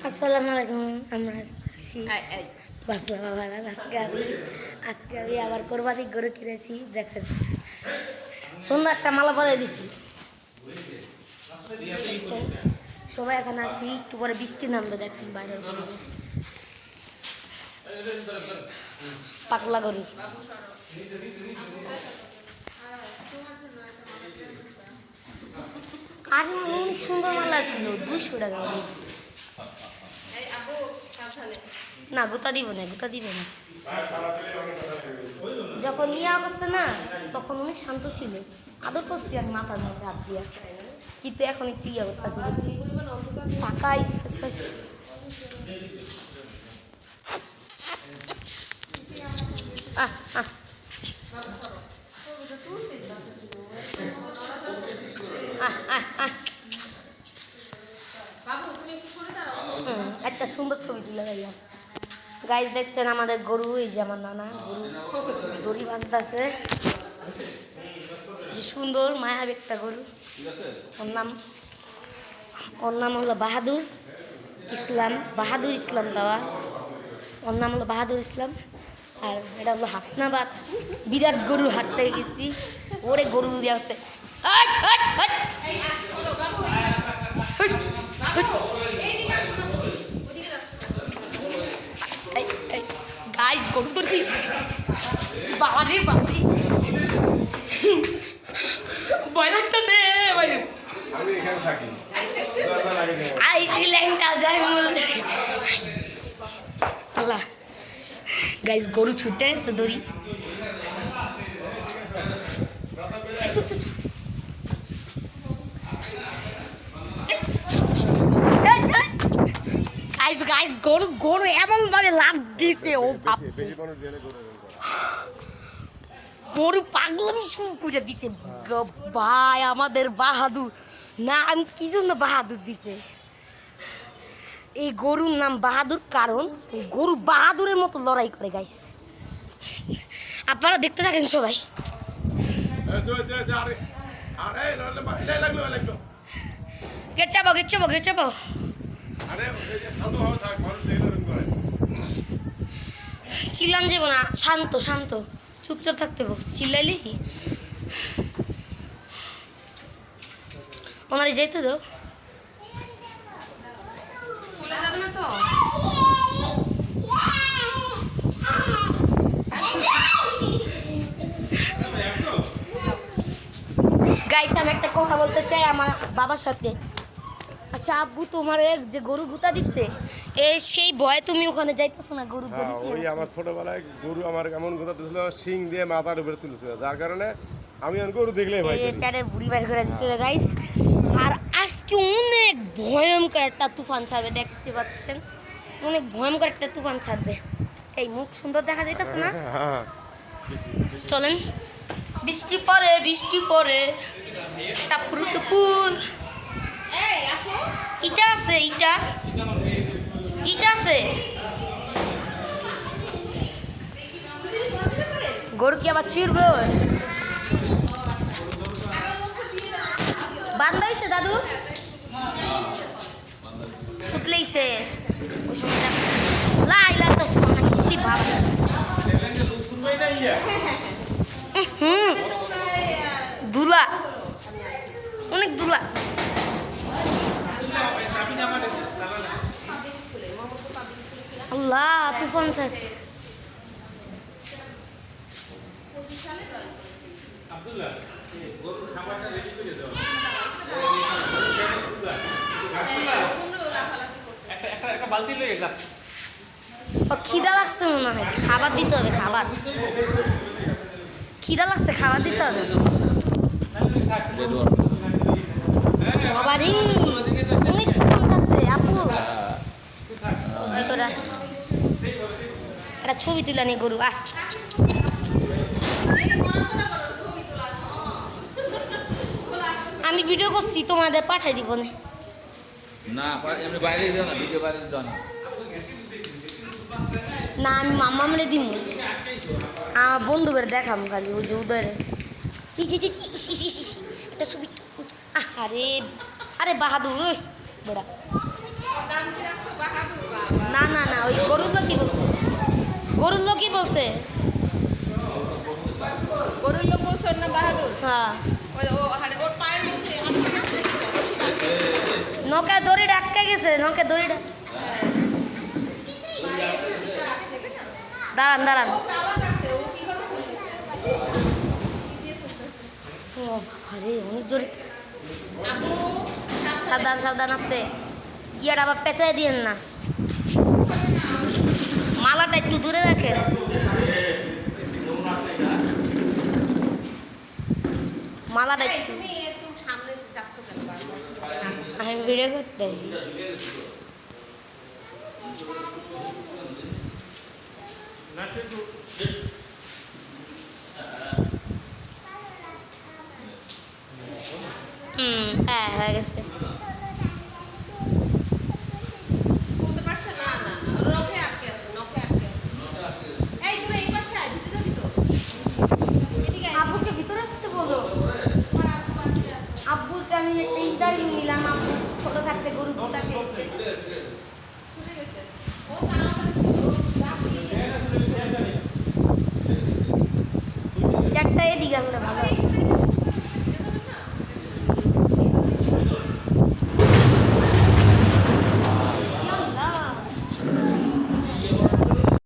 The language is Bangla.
আসসালামু আলাইকুম। আমরা বাসলা বাবারা আজকে আমি আবার কোরবানি গরু কিনেছি। দেখেন সুন্দর একটা মালা পরে দিচ্ছি। সবাই এখন আসি, একটু পরে বৃষ্টি নামবে। দেখেন বাইরের পরিবেশ, পাগলা গরু। আর অনেক সুন্দর মালা ছিল, 200 টাকা। না গোতা দিব না, গোতা দিবে না। যখন ইয়া করছে না তখন অনেক শান্ত ছিল, আদর করছি আমি মাথার মধ্যে হাত দিয়া। কিন্তু এখন একটু ইয়া করতেছি, ফাঁকা স্পেস পাইছি। একটা সুন্দর ছবি তুলে গেলাম। গাইজ দেখছেন আমাদের গরু, এই যে আমার নানা গরু দড়ি বাঁধতেছে। যে সুন্দর মায়াবী একটা গরু। ওর নাম হলো বাহাদুর ইসলাম, বাহাদুর ইসলাম দেওয়া। ওর নাম হলো বাহাদুর ইসলাম। আর এটা হলো হাসনাবাদ। বিরাট গরুর হাট থেকে গেছি, ওরে গরু দিয়ে আসছে। গাইজ গরু তো ঠিক বাবারে বাবারে ভয় লাগতেছে। আমি এখানে থাকি, আইসিল্যান্ডটা যায় আল্লাহ। গাইজ গরু ছুটে এসে দড়ি। গাইজ গাইজ গরু গরু এমন ভাবে লাভ দিছে, ও বাপ, গরু পাগলামি শুরু করে দিছে। ভাই আমাদের বাহাদুর নাম কি জন্য বাহাদুর দিছে? এই গরুর নাম বাহাদুর কারণ গরু বাহাদুরের মতো লড়াই করে। গাইস আপনারা দেখতে থাকেন সবাই। গেট চাপাও, গেট চাপাও, গেট চাপাও। চিল্লান যাব না, শান্ত শান্ত চুপচাপ থাকতে বলছি। চিল্লাইলি ওনারে যাইতে দাও। গাইস আমি একটা কথা বলতে চাই আমার বাবার সাথে। আচ্ছা আব্বু, তোমার যে গরু গুতা দিচ্ছে সেই ভয়ে তুমি ওখানে যাইতেছো না? গরু ওই আমার ছোটবেলায় গরু আমার এমন গুতা দিছিল, শিং দিয়ে মাথার উপরে তুলেছিল, যার কারণে আমি গরু দেখলে ভয় করি। পেটে বুড়ি বের করে দিচ্ছিল গাইস। আর আজকে অনেক ভয়ঙ্কর একটা তুফান ছাড়বে, দেখতে পাচ্ছেন অনেক ভয়ঙ্কর একটা তুফান ছাড়বে। এই মুখ সুন্দর দেখা যাইতেছে না? চলেন, বৃষ্টি পড়ে বৃষ্টি পড়ে টাপুর টুপুর। ইটা আছে, ইটা ইটা আছে। গরু কি আবার চিরবে? বান্ধা হয়েছে দাদু, ছুটলেই শেষ। ওই সময় লাইলা তো কি ভাব। দুলা, অনেক দুলা। আল্লাহ তুফান শেষ। খিদা লাগছে মনে হয়, খাবার দিতে হবে। খাবার খিদা লাগছে, খাবার দিতে হবে। বাবারে অনেক তুফান ছাড়ছে আপু। ভিতরে একটা ছবি তুলে নি গরু। আমি ভিডিও করছি, তোমাদের পাঠাই দিব না। না আমি মামামরে দিব, আমার বন্ধুদের দেখাম খালি। ওই যে উদরে একটা ছবি আরে আরে বাহাদুর ওই বড়া নাম কি রাখছো বাহাদুর বাবা না না না ওই গরুর লোক কি বলছে গরুর লোক কি বলছে গরুর লোক বলছো না বাহাদুর হ্যাঁ ওই ও হারে ওর পায়ের মধ্যে আটকে গেছে রশি আটকে গেছে। নৌকা দড়ি ডাক্কা গেছে নৌকা দড়ি দাঁড়ান দাঁড়ান ও চালাক আছে ও কি করে ফেলতেছে কি দিয়ে ফেলতেছে ও আরে অনেক জোরে আপু সাবধান সাবধান আসতে ইয়ার আবার পেঁচাই দিয়েন না মালাটা একটু দূরে রাখেন মালাটা এই, একটু তুমি একটু সামনে যাচ্ছ কেন বারবার? আমি ভিডিও করতেছি হ্যাঁ হয়ে গেছে বলতে পারছে না না না নখে আটকে আছে নখে আটকে আছে এই তুমি এই পাশে আয় ভিজে যাবি তো এদিকে আয় আব্বুকে ভিতরে আসতে বলো আমার আপু বাড়িতে আছে। আব্বুকে আমি একটা ইন্টারভিউ নিলাম আব্বু ছোট থাকতে গরু দুটা খেয়েছে ছুটে গেছে ও তাড়াতাড়ি ছিল, ডাক দিয়ে গেছে। চারটা এদিকে আমরা ভালো